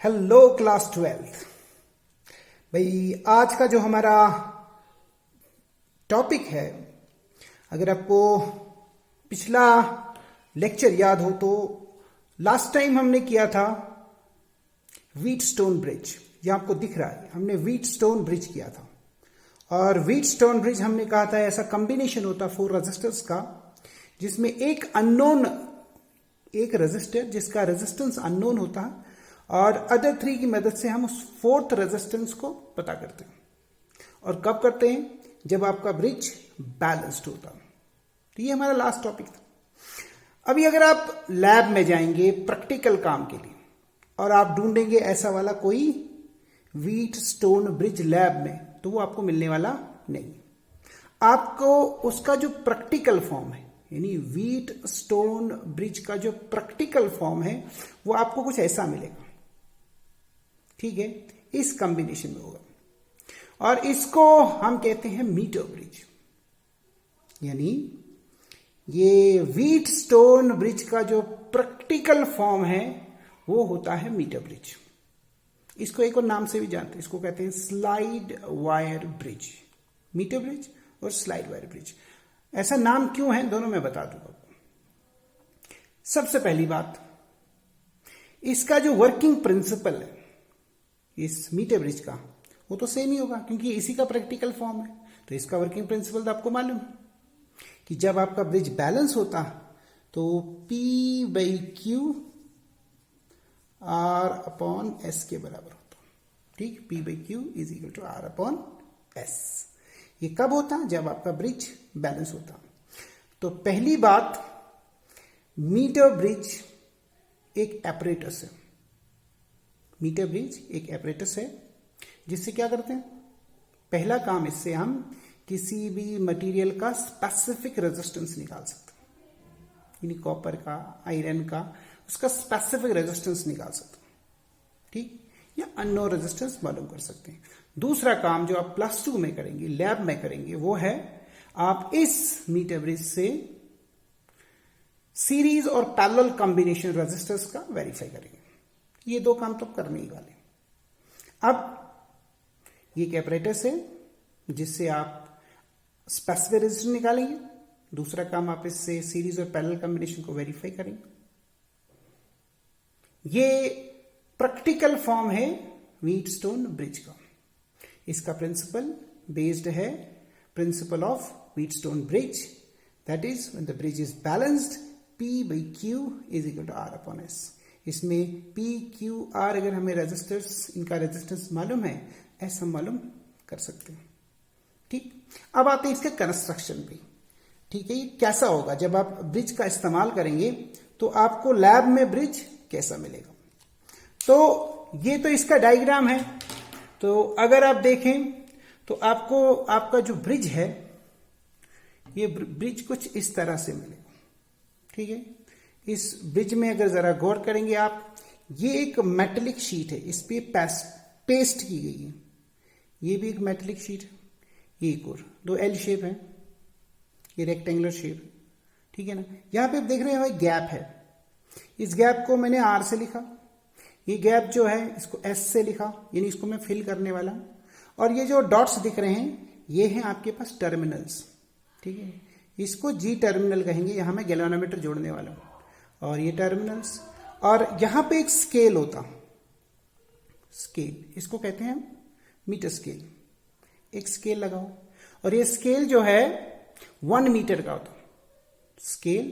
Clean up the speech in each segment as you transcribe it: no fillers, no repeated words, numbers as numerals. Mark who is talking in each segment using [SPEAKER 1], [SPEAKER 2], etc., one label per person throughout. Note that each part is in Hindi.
[SPEAKER 1] Hello class 12। भाई आज का जो हमारा टॉपिक है, अगर आपको पिछला लेक्चर याद हो तो लास्ट टाइम हमने किया था व्हीटस्टोन ब्रिज। ये आपको दिख रहा है, हमने व्हीटस्टोन ब्रिज किया था। और व्हीटस्टोन ब्रिज हमने कहा था ऐसा कॉम्बिनेशन होता 4 रेजिस्टर्स का, जिसमें एक अननोन, एक रेजिस्टर जिसका रेजिस्टेंस अननोन होता है और अदर 3 की मदद से हम उस 4th रेजिस्टेंस को पता करते हैं। और कब करते हैं? जब आपका ब्रिज बैलेंस्ड होता है। तो ये हमारा लास्ट टॉपिक था। अभी अगर आप लैब में जाएंगे प्रैक्टिकल काम के लिए और आप ढूंढेंगे ऐसा वाला कोई व्हीटस्टोन ब्रिज लैब में, तो वो आपको मिलने वाला नहीं। आपको उसका जो प्रैक्टिकल फॉर्म है, यानी व्हीटस्टोन ब्रिज का जो प्रैक्टिकल फॉर्म है, वो आपको कुछ ऐसा मिलेगा। ठीक है, इस कॉम्बिनेशन में होगा और इसको हम कहते हैं मीटर ब्रिज। यानी ये व्हीटस्टोन ब्रिज का जो प्रैक्टिकल फॉर्म है वो होता है मीटर ब्रिज। इसको एक और नाम से भी जानते हैं, इसको कहते हैं slide wire bridge. Metre bridge और स्लाइड वायर ब्रिज, ऐसा नाम क्यों है दोनों मैं बता दूंगा आपको। सबसे पहली बात, इसका जो वर्किंग प्रिंसिपल है इस मीटर ब्रिज का, वो तो सेम ही होगा क्योंकि इसी का प्रैक्टिकल फॉर्म है। तो इसका वर्किंग प्रिंसिपल तो आपको मालूम है कि जब आपका ब्रिज बैलेंस होता तो P by Q R upon S के बराबर होता। ठीक, P by Q is equal to R upon S। ये कब होता? जब आपका ब्रिज बैलेंस होता। तो पहली बात, मीटर ब्रिज एक एपरेटस है। मीटर ब्रिज एक एपरेटस है जिससे क्या करते हैं, पहला काम, इससे हम किसी भी मटेरियल का स्पेसिफिक रेजिस्टेंस निकाल सकते हैं। यानी कॉपर का, आयरन का, उसका स्पेसिफिक रेजिस्टेंस निकाल सकते हैं। ठीक, या अननोन रेजिस्टेंस मालूम कर सकते हैं। दूसरा काम जो आप प्लस 2 में करेंगे, लैब में करेंगे, वो है आप इस मीटर ब्रिज से सीरीज और पैरेलल कॉम्बिनेशन रेजिस्टर्स का वेरीफाई करेंगे। ये 2 काम तो करने ही वाले। अब ये एक एपरेटस है जिससे आप स्पेसिफिक रेजिस्टेंस निकालेंगे। दूसरा काम, आप इससे सीरीज और पैरेलल कॉम्बिनेशन को वेरीफाई करेंगे। ये प्रैक्टिकल फॉर्म है व्हीटस्टोन ब्रिज का। इसका प्रिंसिपल बेस्ड है principle of Wheatstone bridge, that is when the bridge is balanced P by Q is equal to R upon S। इसमें P, Q, R अगर हमें रेजिस्टर्स, इनका रेजिस्टेंस मालूम है, S हम मालूम कर सकते हैं। ठीक, अब आते हैं इसके कंस्ट्रक्शन पे। ठीक है, ये कैसा होगा जब आप ब्रिज का इस्तेमाल करेंगे, तो आपको लैब में ब्रिज कैसा मिलेगा। तो ये तो इसका डायग्राम है। तो अगर आप देखें तो आपको आपका जो ब्रिज है, ये ब्रिज कुछ इस तरह से मिलेगा। ठीक है, इस ब्रिज में अगर जरा गौर करेंगे आप, ये एक मेटेलिक शीट है, इस पे पेस्ट की गई है। ये भी एक मेटेलिक शीट है, ये एक और 2 L शेप है, ये रेक्टेंगुलर शेप है। ठीक है ना, यहां पे आप देख रहे हैं भाई गैप है। इस गैप को मैंने R से लिखा, ये गैप जो है इसको S से लिखा, यानी इसको मैं फिल करने वाला हूं। और ये जो डॉट्स दिख रहे हैं, ये हैं आपके पास टर्मिनल्स। ठीक है, इसको G टर्मिनल कहेंगे, यहां मैं गैल्वेनोमीटर जोड़ने वाला हूं। और ये टर्मिनल्स, और यहां पे एक स्केल होता, स्केल, इसको कहते हैं मीटर स्केल। एक स्केल लगाओ, और ये स्केल जो है 1 मीटर का होता। स्केल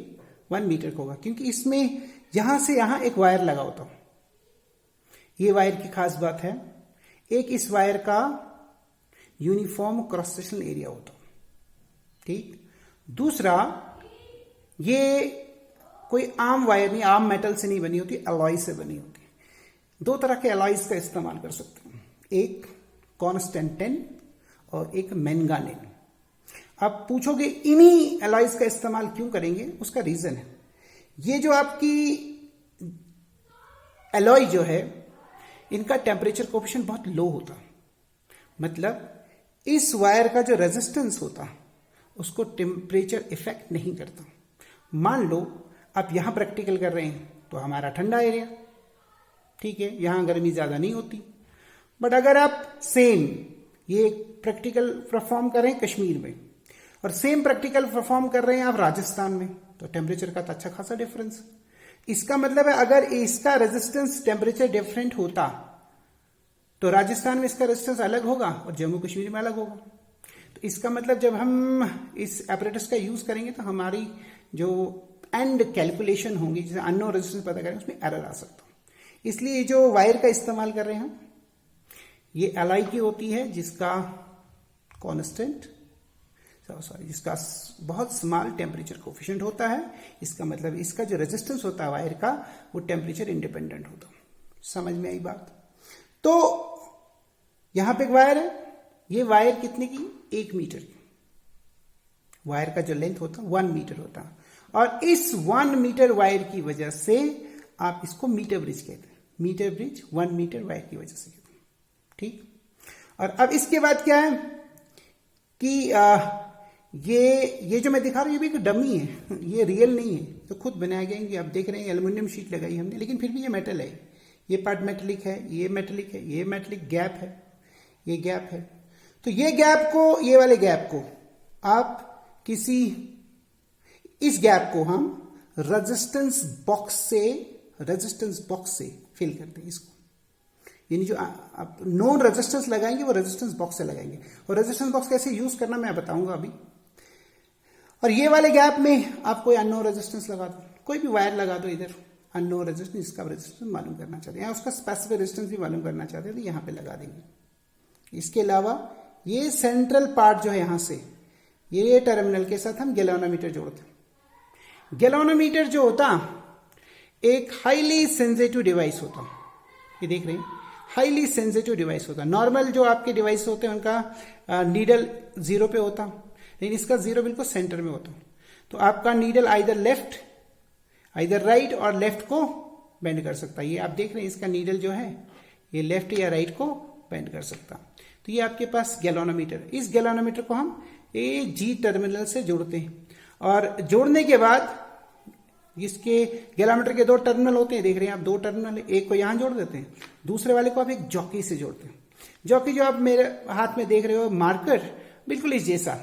[SPEAKER 1] 1 मीटर का होगा क्योंकि इसमें यहां से यहां एक वायर लगा होता। ये वायर की खास बात है, एक इस वायर का यूनिफॉर्म क्रॉस सेक्शनल एरिया होता। ठीक, दूसरा, ये कोई आम वायर नहीं, आम मेटल से नहीं बनी होती, अलॉय से बनी होती। 2 तरह के अलॉयज का इस्तेमाल कर सकते हैं, एक कॉन्स्टेंटेन और एक मैंगानेन। अब पूछोगे इन्हीं अलॉयज का इस्तेमाल क्यों करेंगे, उसका रीजन है, ये जो आपकी अलॉय जो है, इनका टेम्परेचर कोएफिशिएंट बहुत लो होता। मतलब इस वायर का जो रेजिस्टेंस होता उसको टेम्परेचर इफेक्ट नहीं करता। मान लो आप यहां प्रैक्टिकल कर रहे हैं तो हमारा ठंडा एरिया, ठीक है, यहां गर्मी ज्यादा नहीं होती। बट अगर आप सेम ये प्रैक्टिकल परफॉर्म करें कश्मीर में और सेम प्रैक्टिकल परफॉर्म कर रहे हैं आप राजस्थान में, तो टेम्परेचर का तो अच्छा खासा डिफरेंस। इसका मतलब है अगर इसका रेजिस्टेंस टेम्परेचर डिफरेंट होता तो राजस्थान में इसका रेजिस्टेंस अलग होगा और जम्मू कश्मीर में अलग होगा। तो इसका मतलब जब हम इस एपरेटस का यूज करेंगे तो हमारी जो एंड कैलकुलेशन होंगी, जैसे अननोन रेजिस्टेंस पता करें, उसमें एरर आ सकता है। इसलिए जो वायर का इस्तेमाल कर रहे हैं हम, ये एलआई की होती है जिसका कांस्टेंट जिसका बहुत स्मॉल टेम्परेचर कोफिशिएंट होता है। इसका मतलब इसका जो रेजिस्टेंस होता है वायर का वो टेम्परेचर इंडिपेंडेंट होता है। समझ में आई बात? तो यहां पे एक वायर है, ये वायर कितने की? 1 मीटर की। वायर का जो लेंथ होता है 1 मीटर होता है, और इस 1 मीटर वायर की वजह से आप इसको मीटर ब्रिज कहते हैं। मीटर ब्रिज 1 मीटर वायर की वजह से कहते हैं, ठीक। और अब इसके बाद क्या है कि ये जो मैं दिखा रहा हूं ये भी एक डमी है, ये रियल नहीं है, तो खुद बनाया गया है। आप देख रहे हैं एल्युमिनियम शीट लगाई हमने, लेकिन फिर भी ये मेटल है। ये पार्ट मेटेलिक है, ये मेटेलिक है, ये मेटेलिक गैप है, ये गैप है। तो ये गैप को, ये वाले गैप को आप इस गैप को हम रेजिस्टेंस बॉक्स से फिल करते हैं इसको। यानी जो आप नोन रेजिस्टेंस लगाएंगे वो रेजिस्टेंस बॉक्स से लगाएंगे, और रेजिस्टेंस बॉक्स कैसे यूज करना मैं बताऊंगा अभी। और ये वाले गैप में आप कोई अननोन रेजिस्टेंस लगा दो, कोई भी वायर लगा दो इधर, अननोन रेजिस्टेंस, इसका रेजिस्टेंस मालूम करना चाहते हैं या उसका स्पेसिफिक रेजिस्टेंस भी मालूम करना चाहते हैं तो यहां पे लगा देंगे। इसके अलावा ये सेंट्रल पार्ट जो है यहां से, ये टर्मिनल के साथ हम गैल्वेनोमीटर जोड़ते हैं। गैल्वेनोमीटर जो होता एक हाईली सेंसिटिव डिवाइस होता, ये देख रहे हैं, हाईली सेंसिटिव डिवाइस होता। नॉर्मल जो आपके डिवाइस होते हैं उनका नीडल 0 पे होता, लेकिन इसका 0 बिल्कुल सेंटर में होता। तो आपका needle either left, either right और लेफ्ट को बेंड कर सकता है। ये आप देख रहे हैं इसका नीडल जो है ये लेफ्ट या राइट को बेंड कर सकता। तो ये आपके पास गैल्वेनोमीटर, इस गैल्वेनोमीटर को हम जी टर्मिनल से जोड़ते हैं, और जोड़ने के बाद इसके गैल्वेनोमीटर के 2 टर्मिनल होते हैं, देख रहे हैं आप 2 टर्मिनल, एक को यहां जोड़ देते हैं, दूसरे वाले को आप एक जॉकी से जोड़ते हैं। जॉकी जो आप मेरे हाथ में देख रहे हो मार्कर, बिल्कुल इस जैसा।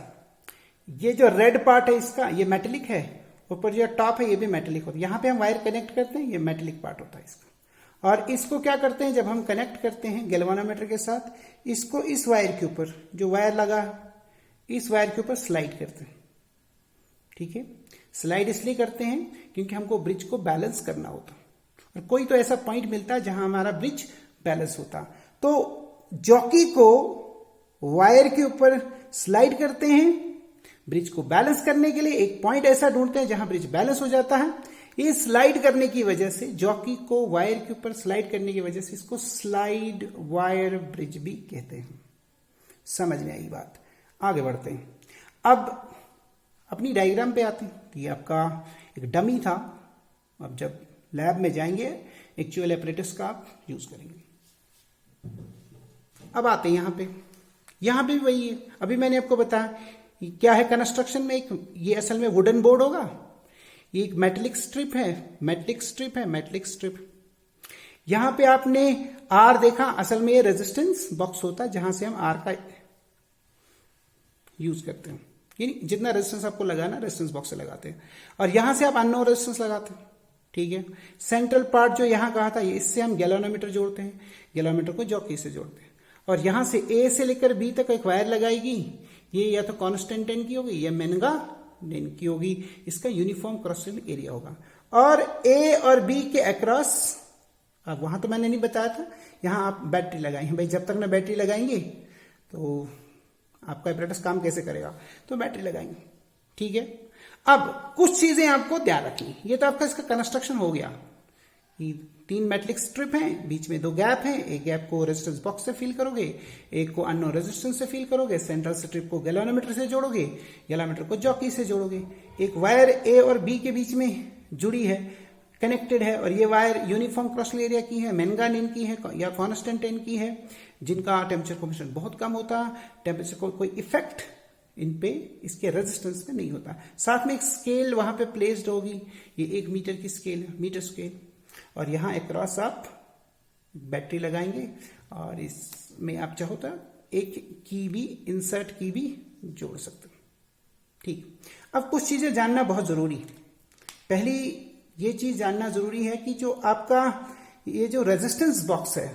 [SPEAKER 1] ये जो रेड पार्ट है इसका, ये मेटेलिक है, ऊपर जो टॉप है ये भी मेटेलिक होता है। यहां पे हम वायर कनेक्ट करते हैं, ये मेटेलिक पार्ट होता है इसका। और इसको क्या करते हैं, जब हम कनेक्ट करते हैं गैल्वेनोमीटर के साथ, इसको इस वायर के ऊपर, जो वायर लगा इस वायर के ऊपर स्लाइड करते हैं, ठीक है। स्लाइड इसलिए करते हैं क्योंकि हमको ब्रिज को बैलेंस करना होता, और कोई तो ऐसा पॉइंट मिलता है जहां हमारा ब्रिज बैलेंस होता। तो जॉकी को वायर के ऊपर स्लाइड करते हैं, ब्रिज को बैलेंस करने के लिए एक पॉइंट ऐसा ढूंढते हैं जहां ब्रिज बैलेंस हो जाता है। ये स्लाइड करने की वजह से, जॉकी को वायर के ऊपर स्लाइड करने की वजह से इसको स्लाइड वायर ब्रिज भी कहते हैं। समझ में आई बात? आगे बढ़ते हैं। अब अपनी डायग्राम पे आते हैं। ये आपका एक डमी था, अब जब लैब में जाएंगे एक्चुअल एपरेटस का आप यूज करेंगे। अब आते हैं यहां पे भी वही है। अभी मैंने आपको बताया क्या है कंस्ट्रक्शन में, एक ये असल में वुडन बोर्ड होगा, ये एक मेटेलिक स्ट्रिप। यहां पे आपने आर देखा, असल में ये रेजिस्टेंस बॉक्स होता है जहां से हम आर का यूज करते हैं। यानी जितना रेजिस्टेंस आपको लगाना रेजिस्टेंस बॉक्स से लगाते हैं, और यहां से आप अननोन रेजिस्टेंस लगाते हैं, ठीक है। सेंट्रल पार्ट जो यहां कहा था, इससे हम गैल्वेनोमीटर जोड़ते हैं, गैल्वेनोमीटर को जॉकी से जोड़ते हैं, और यहां से ए से लेकर बी तक एक वायर लगाएगी। ये या तो कांस्टेंट n की होगी या मेनगा n की होगी। इसका यूनिफॉर्म क्रॉस सेक्शनल एरिया होगा, और ए और बी के अक्रॉस, अब वहां तो मैंने नहीं बताया था, यहां आप बैटरी लगाएंगे। भाई जब तक ना बैटरी लगाएंगे तो आपका एपरेटस काम कैसे करेगा, तो बैटरी लगाएंगे, ठीक है। अब कुछ चीजें आपको ध्यान रखनी। ये तो आपका इसका कंस्ट्रक्शन हो गया। 3 मेटेलिक स्ट्रिप हैं, बीच में 2 गैप हैं, एक गैप को रेजिस्टेंस बॉक्स से फिल करोगे, एक को अननोन रेजिस्टेंस से फिल करोगे, सेंट्रल स्ट्रिप को गैल्वेनोमीटर से जोड़ोगे, गैल्वेनोमीटर को जॉकी से जोड़ोगे, एक वायर ए और बी के बीच में जुड़ी है, कनेक्टेड है, और ये वायर यूनिफॉर्म क्रॉस एरिया की है, मेनगान n की है या कांस्टेंट n की है, जिनका टेम्परेचर कोफिशिएंट बहुत कम होता, टेम्परेचर को कोई इफेक्ट इन पे इसके रेजिस्टेंस पे नहीं होता। साथ में एक स्केल वहां पे प्लेस्ड होगी, ये 1 मीटर की स्केल है, मीटर स्केल, और यहां अक्रॉस आप बैटरी लगाएंगे और इसमें आप चाहो तो एक की भी, इंसर्ट की भी जोड़ सकते हो। ठीक, अब कुछ चीजें जानना बहुत जरूरी है। पहली ये चीज जानना जरूरी है कि जो आपका ये जो रेजिस्टेंस बॉक्स है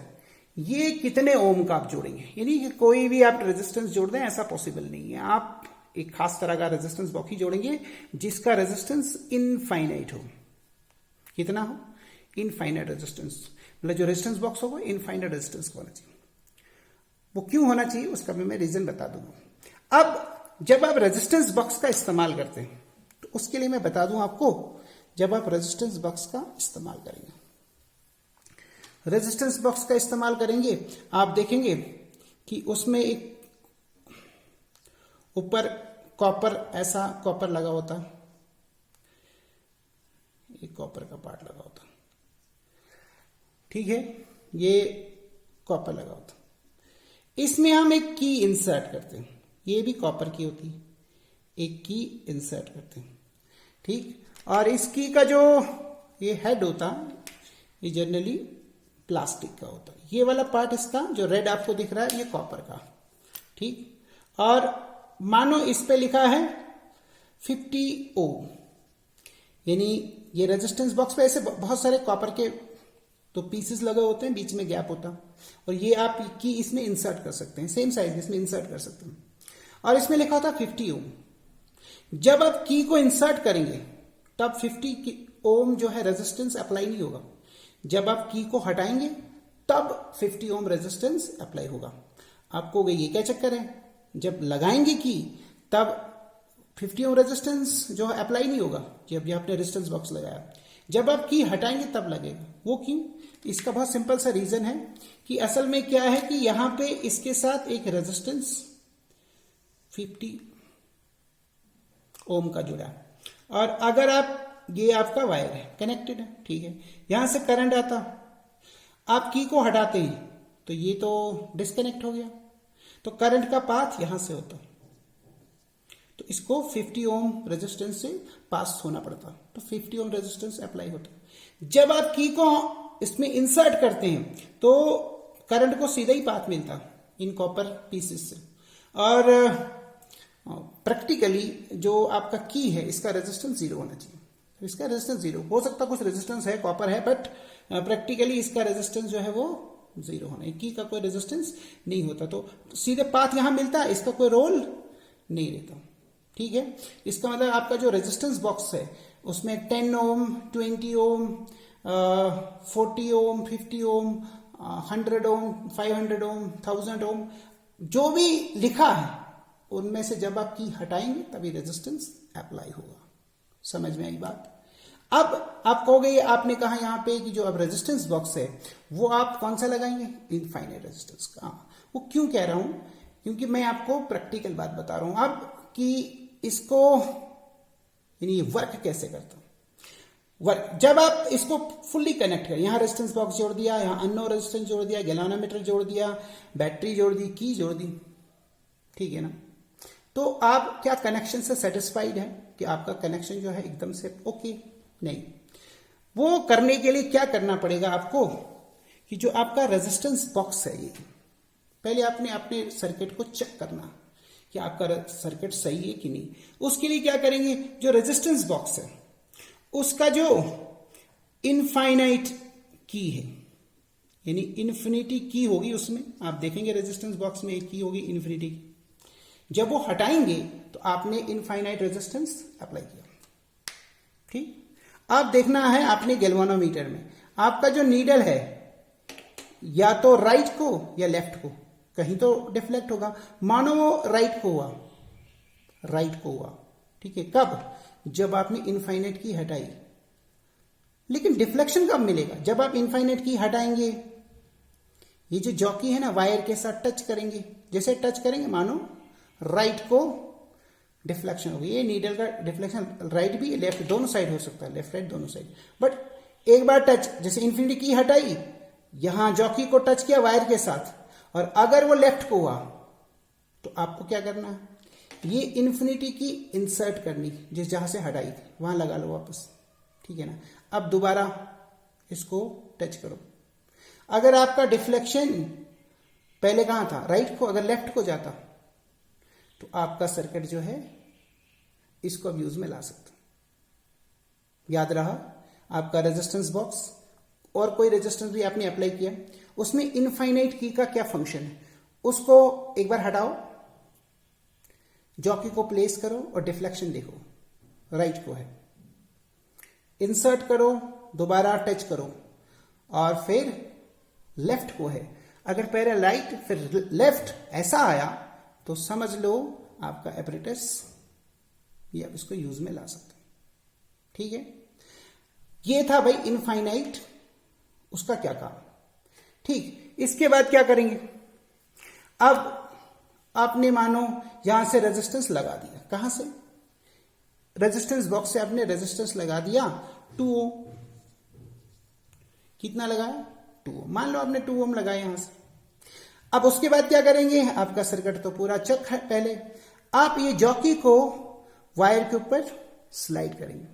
[SPEAKER 1] ये कितने ओम का आप जोड़ेंगे। यानी कि कोई भी आप रेजिस्टेंस जोड़ दें ऐसा पॉसिबल नहीं है। आप एक खास तरह का रेजिस्टेंस बॉक्स ही जोड़ेंगे जिसका रेजिस्टेंस इनफाइनाइट हो। कितना हो? इनफाइनाइट रेजिस्टेंस, मतलब जो रेजिस्टेंस बॉक्स हो वो इनफाइनाइट रेजिस्टेंस होना चाहिए। वो क्यों होना चाहिए उसका भी मैं रीजन बता दूंगा। अब जब आप रेजिस्टेंस बॉक्स का इस्तेमाल करते हैं तो उसके लिए मैं बता दूं आपको, जब आप रेजिस्टेंस बॉक्स का इस्तेमाल करेंगे, रेजिस्टेंस बॉक्स का इस्तेमाल करेंगे, आप देखेंगे कि उसमें एक ऊपर कॉपर, ऐसा कॉपर लगा होता, एक कॉपर का पार्ट लगा होता, ठीक है, ये कॉपर लगा होता। इसमें हम एक की इंसर्ट करते हैं, ये भी कॉपर की होती है, एक की इंसर्ट करते हैं, ठीक। और इस की का जो ये हेड होता ये जनरली प्लास्टिक का होता है। ये वाला पार्ट इसका जो रेड आपको दिख रहा है ये कॉपर का, ठीक। और मानो इस पे लिखा है 50 ओम, यानी ये रेजिस्टेंस बॉक्स पे ऐसे बहुत सारे कॉपर के तो पीसेस लगे होते हैं, बीच में गैप होता, और ये आप की इसमें इंसर्ट कर सकते हैं, सेम साइज इसमें इंसर्ट कर सकते हैं। और इसमें लिखा होता 50 ओम। जब आप की को इंसर्ट करेंगे तब 50 ओम जो है रेजिस्टेंस अप्लाई नहीं होगा। जब आप की को हटाएंगे तब 50 ओम रेजिस्टेंस अप्लाई होगा। आपको ये क्या चक्कर है, जब लगाएंगे की तब 50 ओम रेजिस्टेंस जो है अप्लाई नहीं होगा जब ये आपने रेजिस्टेंस बॉक्स लगाया। जब आप की हटाएंगे तब लगेगा। वो क्यों? इसका बहुत सिंपल सा रीजन है कि असल में क्या है कि यहां पे इसके साथ एक रेजिस्टेंस 50 ओम का जुड़ा है, और अगर आप, ये आपका वायर है, कनेक्टेड है, ठीक है, यहां से करंट आता, आप की को हटाते हैं तो ये तो डिस्कनेक्ट हो गया, तो करंट का पाथ यहां से होता, तो इसको 50 ओम रेजिस्टेंस से पास होना पड़ता, तो 50 ओम रेजिस्टेंस अप्लाई होता। जब आप की को इसमें इंसर्ट करते हैं तो करंट को सीधा ही पाथ मिलता इन कॉपर पीसेस से। और प्रैक्टिकली जो आपका की है इसका रेजिस्टेंस 0 होना चाहिए। इसका रेजिस्टेंस 0 हो सकता, कुछ रेजिस्टेंस है, कॉपर है, बट प्रैक्टिकली इसका रेजिस्टेंस जो है वो 0 होना है। की का कोई रेजिस्टेंस नहीं होता, तो सीधे पाथ यहां मिलता है, इसका कोई रोल नहीं रहता, ठीक है। इसका मतलब आपका जो रेजिस्टेंस बॉक्स है उसमें 10 ओम, 20 ओम, 40 ओम, 50 ओम, 100 ओम, 500 ओम, 1000 ओम, जो भी लिखा है उनमें से जब आप की हटाएंगे तभी रेजिस्टेंस अप्लाई होगा। समझ में आई बात? अब आप कहोगे, आपने कहा यहां पे कि जो अब रेजिस्टेंस बॉक्स है वो आप कौन सा लगाएंगे? इनफाइनाइट रेजिस्टेंस का। वो क्यों कह रहा हूं? क्योंकि मैं आपको प्रैक्टिकल बात बता रहा हूं अब कि इसको, यानी वर्क कैसे करता हूं। वर्क, जब आप इसको फुल्ली कनेक्ट करें, यहां रेजिस्टेंस बॉक्स जोड़ दिया, यहां अननोन रेजिस्टेंस जोड़ दिया, गैल्वेनोमीटर जोड़ दिया, बैटरी जोड़ दी, की जोड़ दी, ठीक है ना, तो आप क्या कनेक्शन से सेटिस्फाइड है कि आपका कनेक्शन जो है एकदम से ओके? नहीं। वो करने के लिए क्या करना पड़ेगा आपको कि जो आपका रेजिस्टेंस बॉक्स है, ये पहले आपने अपने सर्किट को चेक करना कि आपका सर्किट सही है कि नहीं। उसके लिए क्या करेंगे, जो रेजिस्टेंस बॉक्स है उसका जो इनफाइनाइट की है, यानी इन्फिनिटी की होगी उसमें, आप देखेंगे रेजिस्टेंस बॉक्स में एक की होगी इन्फिनिटी की। जब वो हटाएंगे तो आपने इनफाइनाइट रेजिस्टेंस अप्लाई किया, ठीक। अब देखना है आपने गैल्वेनोमीटर में आपका जो नीडल है या तो राइट को या लेफ्ट को, कहीं तो डिफ्लेक्ट होगा। मानो वो राइट को हुआ, राइट को हुआ, ठीक है। कब? जब आपने इनफाइनाइट की हटाई। लेकिन डिफ्लेक्शन कब मिलेगा? जब आप इनफाइनाइट की हटाएंगे, ये जो जॉकी है ना वायर के साथ टच करेंगे, जैसे टच करेंगे मानो राइट को डिफ्लेक्शन होगी। ये नीडल का डिफ्लेक्शन राइट भी लेफ्ट दोनों साइड हो सकता है, लेफ्ट राइट दोनों साइड। बट एक बार टच, जैसे इन्फिनिटी की हटाई, यहां जॉकी को टच किया वायर के साथ, और अगर वो लेफ्ट को हुआ तो आपको क्या करना है, ये इन्फिनिटी की इंसर्ट करनी, जिस जहां से हटाई थी वहां लगा लो वापस, ठीक है ना। अब दोबारा इसको टच करो। अगर आपका डिफ्लेक्शन पहले कहां था, राइट को, अगर लेफ्ट को जाता तो आपका सर्किट जो है इसको अब यूज में ला सकते। याद रहा आपका रेजिस्टेंस बॉक्स और कोई रेजिस्टेंस भी आपने अप्लाई किया, उसमें इनफाइनाइट की का क्या फंक्शन है, उसको एक बार हटाओ, जॉकी को प्लेस करो और डिफ्लेक्शन देखो, राइट को है, इंसर्ट करो, दोबारा टच करो और फिर लेफ्ट को है। अगर पहले राइट फिर लेफ्ट ऐसा आया तो समझ लो आपका एपरेटस ये आप इसको यूज में ला सकते हैं। ठीक है, ये था भाई इनफाइनाइट, उसका क्या काम। ठीक, इसके बाद क्या करेंगे, अब आपने मानो यहां से रेजिस्टेंस लगा दिया, कहां से, रेजिस्टेंस बॉक्स से आपने रेजिस्टेंस लगा दिया 2 ओम। कितना लगाया, 2 ओम। मान लो आपने 2 ओम लगाया यहां से। अब उसके बाद क्या करेंगे, आपका सर्किट तो पूरा चक है, पहले आप ये जॉकी को वायर के ऊपर स्लाइड करेंगे,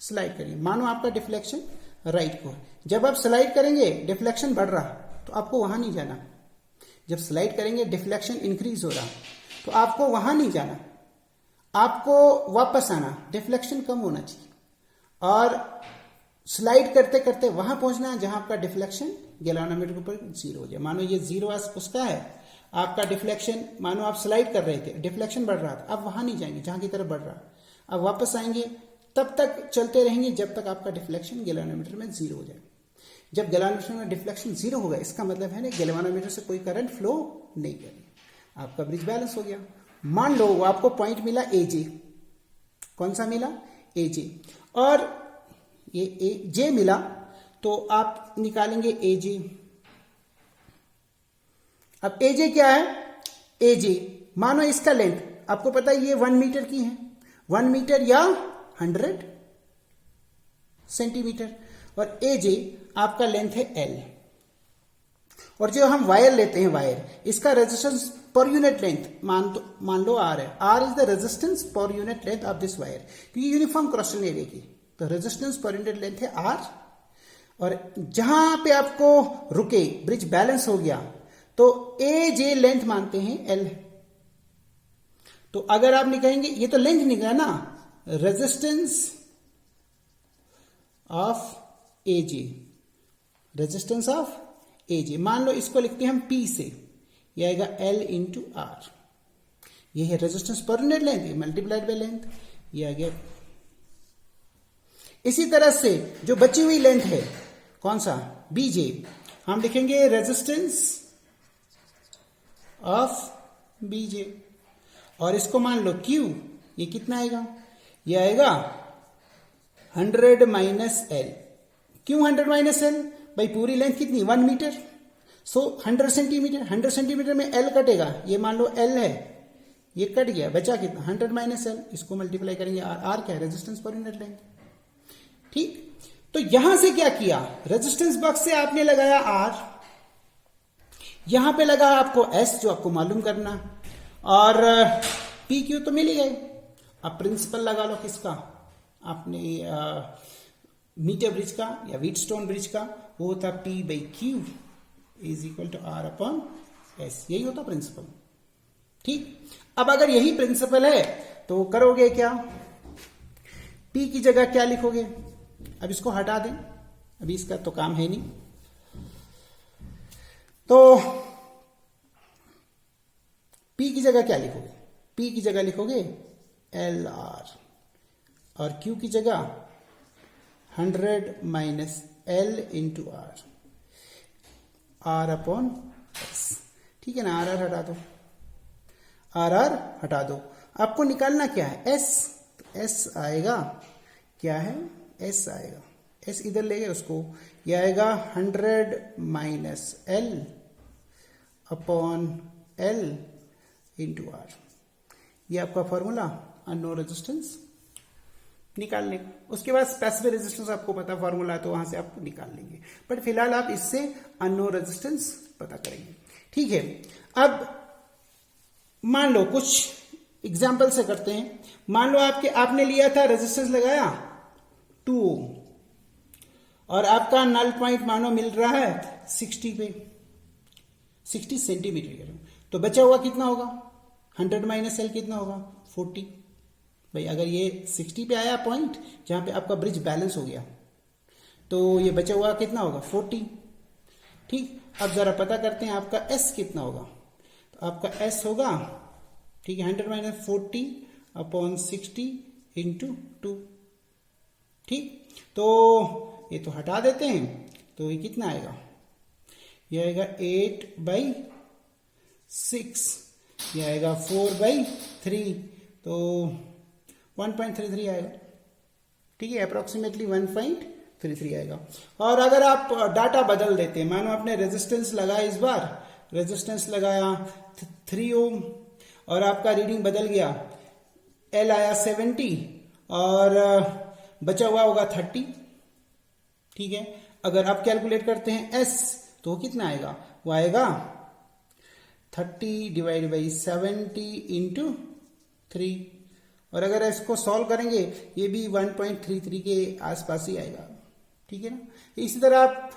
[SPEAKER 1] स्लाइड करेंगे। मानो आपका डिफ्लेक्शन राइट को है, जब आप स्लाइड करेंगे डिफ्लेक्शन बढ़ रहा तो आपको वहां नहीं जाना, जब स्लाइड करेंगे डिफ्लेक्शन इंक्रीज हो रहा तो आपको वहां नहीं जाना, आपको वापस आना, डिफ्लेक्शन कम होना चाहिए और स्लाइड करते करते वहां पहुंचना जहां आपका डिफ्लेक्शन गैल्वेनोमीटर के ऊपर 0 हो जाए। मानो ये 0 उसका है, आपका डिफ्लेक्शन, मानो आप स्लाइड कर रहे थे, डिफ्लेक्शन बढ़ रहा था, अब वहां नहीं जाएंगे जहां की तरफ बढ़ रहा, अब वापस आएंगे, तब तक चलते रहेंगे जब तक आपका डिफ्लेक्शन गैल्वेनोमीटर में 0 हो जाए। जब गैल्वेनोमीटर में डिफ्लेक्शन 0 होगा इसका मतलब है ना गैल्वेनोमीटर से कोई करंट फ्लो नहीं करेगा, आपका ब्रिज बैलेंस हो गया। मान लो आपको पॉइंट मिला एजे, कौन सा मिला, एजे, और ये जे मिला तो आप निकालेंगे एजे। अब एजे क्या है, एजे मानो इसका लेंथ आपको पता है ये 1 मीटर की है, 1 मीटर या 100 सेंटीमीटर, और एजे आपका लेंथ है एल। और जो हम वायर लेते हैं, वायर, इसका रेजिस्टेंस पर यूनिट लेंथ मान लो आर है, R is the resistance per unit length of this wire, क्योंकि यूनिफॉर्म क्रॉस सेक्शन एरिया की तो रेजिस्टेंस पर यूनिट लेंथ है आर। और जहां पे आपको रुके ब्रिज बैलेंस हो गया तो ए जे लेंथ मानते हैं एल। तो अगर आप निकालेंगे, ये तो लेंथ निकला ना, resistance of AJ, resistance of AJ, मान लो इसको लिखते हैं हम पी से, ये आएगा एल इंटू आर, ये है resistance per unit length, multiplied by length, ये आ गया। इसी तरह से जो बची हुई लेंथ है कौन सा, बीजे, हम लिखेंगे रेजिस्टेंस ऑफ बीजे, और इसको मान लो क्यू, ये कितना आएगा, ये आएगा 100 माइनस एल। क्यों 100 माइनस एल, भाई पूरी लेंथ कितनी, 1 मीटर, सो 100 सेंटीमीटर, 100 सेंटीमीटर में एल कटेगा, ये मान लो एल है, ये कट गया, बचा कितना 100 माइनस एल, इसको मल्टीप्लाई करेंगे आर, आर क्या है, रेजिस्टेंस पर यूनिट लेंथ। ठीक, तो यहां से क्या किया, रेजिस्टेंस बॉक्स से आपने लगाया आर, यहां पे लगा आपको एस जो आपको मालूम करना, और पी क्यू तो मिल ही गए। अब प्रिंसिपल लगा लो किसका, आपने मीटर ब्रिज का या व्हीटस्टोन ब्रिज का, वो होता P by Q is equal to R upon S, यही होता प्रिंसिपल। ठीक, अब अगर यही प्रिंसिपल है तो करोगे क्या, पी की जगह क्या लिखोगे, अब इसको हटा दें, अभी इसका तो काम है नहीं, तो पी की जगह क्या लिखोगे, पी की जगह लिखोगे एल आर, और क्यू की जगह 100 minus L into R, R upon S. ठीक है ना, आर आर हटा दो, आर आर हटा दो, आपको निकालना क्या है, एस, तो एस आएगा क्या है, एस आएगा, एस इधर ले गए उसको, ये आएगा 100 minus L upon L into R, ये आपका फॉर्मूला अननोन रेजिस्टेंस निकालने का। उसके बाद स्पेसिफिक रेजिस्टेंस आपको पता फॉर्मूला है तो वहां से आप निकाल लेंगे, बट फिलहाल आप इससे अननोन रेजिस्टेंस पता करेंगे। ठीक है, अब मान लो कुछ एग्जाम्पल से करते हैं, मान लो आपने लिया था रेजिस्टेंस लगाया 2 ओम, और आपका नल पॉइंट मानो मिल रहा है 60 पे, 60 सेंटीमीटर। तो बचा हुआ कितना होगा, 100 माइनस एल कितना होगा 40। भाई अगर ये 60 पे आया पॉइंट जहां पे आपका ब्रिज बैलेंस हो गया, तो ये बचा हुआ कितना होगा 40। ठीक, अब जरा पता करते हैं आपका एस कितना होगा। तो आपका एस होगा, ठीक है, 100 माइनस 40 अपॉन 60 इंटू 2। ठीक, तो ये तो हटा देते हैं, तो ये कितना आएगा, ये आएगा 8/6, ये आएगा 4/3, तो 1.33 आएगा। ठीक है, अप्रोक्सीमेटली 1.33 आएगा। और अगर आप डाटा बदल देते हैं, मानो आपने रेजिस्टेंस लगाया, इस बार रेजिस्टेंस लगाया 3 ओम और आपका रीडिंग बदल गया, एल आया 70 और बचा हुआ होगा 30। ठीक है, अगर आप कैलकुलेट करते हैं एस तो कितना आएगा, वो आएगा 30 डिवाइड बाई 70 इंटू 3। और अगर इसको सॉल्व करेंगे ये भी 1.33 के आसपास ही आएगा। ठीक है ना। इसी तरह आप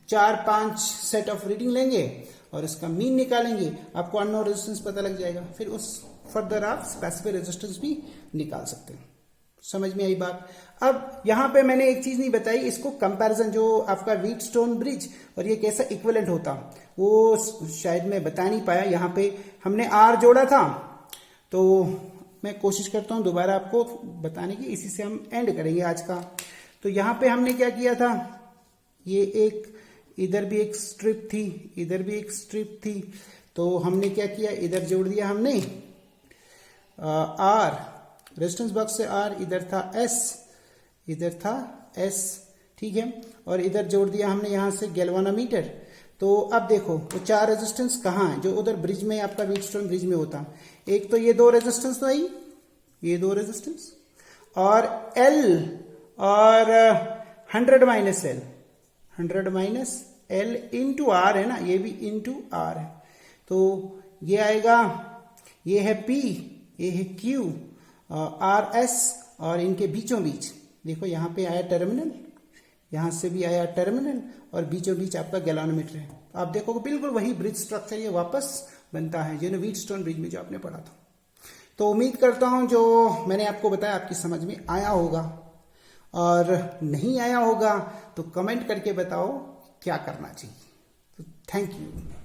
[SPEAKER 1] 4-5 सेट ऑफ रीडिंग लेंगे और इसका मीन निकालेंगे, आपको अननोन रेजिस्टेंस पता लग जाएगा, फिर उस फर्दर आप स्पेसिफिक रेजिस्टेंस भी निकाल सकते हैं। समझ में आई बात। अब यहां पे मैंने एक चीज नहीं बताई, इसको कंपैरिजन जो आपका व्हीटस्टोन ब्रिज और ये कैसा इक्विवेलेंट होता वो शायद मैं बता नहीं पाया। यहां पे हमने आर जोड़ा था, तो मैं कोशिश करता हूं दोबारा आपको बताने की, इसी से हम एंड करेंगे आज का। तो यहां पे हमने क्या किया था, ये एक इधर भी एक स्ट्रिप थी, इधर भी एक स्ट्रिप थी, तो हमने क्या किया, इधर जोड़ दिया हमने आर, रेजिस्टेंस बॉक्स से आर, इधर था एस, इधर था एस। ठीक है, और इधर जोड़ दिया हमने यहां से गैल्वानोमीटर। तो अब देखो वो 4 रेजिस्टेंस कहाँ है जो उधर ब्रिज में, आपका व्हीटस्टोन ब्रिज में होता। एक तो ये 2 रेजिस्टेंस तो ये 2 रेजिस्टेंस और एल और 100 minus L, 100 minus L into R है ना, ये भी इंटू आर है। तो ये आएगा, ये है पी, ये है क्यू, आर एस, और इनके बीचों बीच देखो यहाँ पे आया टर्मिनल, यहां से भी आया टर्मिनल, और बीचों बीच आपका गैल्वानोमीटर है। आप देखोगे बिल्कुल वही ब्रिज स्ट्रक्चर ये वापस बनता है जो व्हीटस्टोन ब्रिज में जो आपने पढ़ा था। तो उम्मीद करता हूं जो मैंने आपको बताया आपकी समझ में आया होगा, और नहीं आया होगा तो कमेंट करके बताओ क्या करना चाहिए। तो थैंक यू।